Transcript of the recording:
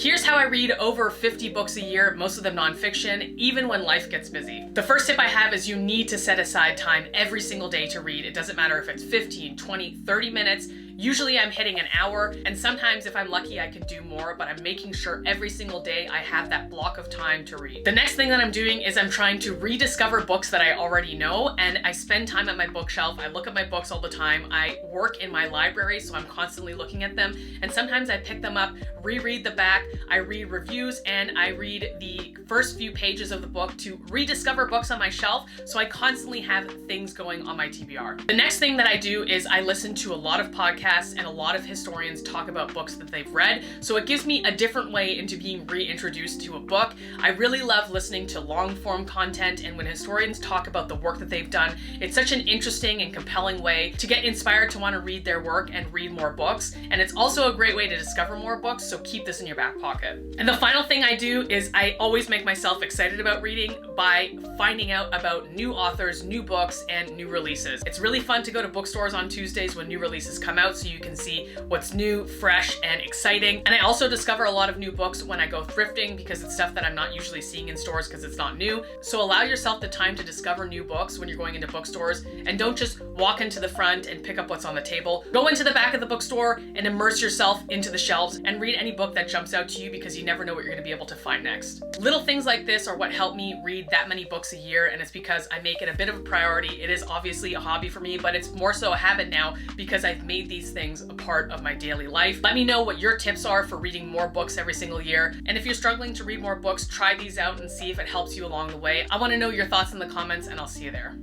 Here's how I read over 50 books a year, most of them nonfiction, even when life gets busy. The first tip I have is you need to set aside time every single day to read. It doesn't matter if it's 15, 20, 30 minutes. Usually I'm hitting an hour, and sometimes if I'm lucky I can do more, but I'm making sure every single day I have that block of time to read. The next thing that I'm doing is I'm trying to rediscover books that I already know, and I spend time at my bookshelf. I look at my books all the time. I work in my library, so I'm constantly looking at them, and sometimes I pick them up, reread the back, I read reviews, and I read the first few pages of the book to rediscover books on my shelf, so I constantly have things going on my TBR. The next thing that I do is I listen to a lot of podcasts and a lot of historians talk about books that they've read, so it gives me a different way into being reintroduced to a book. I really love listening to long form content, and when historians talk about the work that they've done, it's such an interesting and compelling way to get inspired to want to read their work and read more books, and it's also a great way to discover more books, so keep this in your back pocket. And the final thing I do is I always make myself excited about reading by finding out about new authors, new books, and new releases. It's really fun to go to bookstores on Tuesdays when new releases come out, so you can see what's new, fresh, and exciting. And I also discover a lot of new books when I go thrifting because it's stuff that I'm not usually seeing in stores because it's not new. So allow yourself the time to discover new books when you're going into bookstores, and don't just walk into the front and pick up what's on the table. Go into the back of the bookstore and immerse yourself into the shelves and read any book that jumps out to you, because you never know what you're going to be able to find next. Little things like this are what help me read that many books a year, and it's because I make it a bit of a priority. It is obviously a hobby for me, but it's more so a habit now because I've made these things a part of my daily life. Let me know what your tips are for reading more books every single year, and if you're struggling to read more books, try these out and see if it helps you along the way. I want to know your thoughts in the comments, and I'll see you there.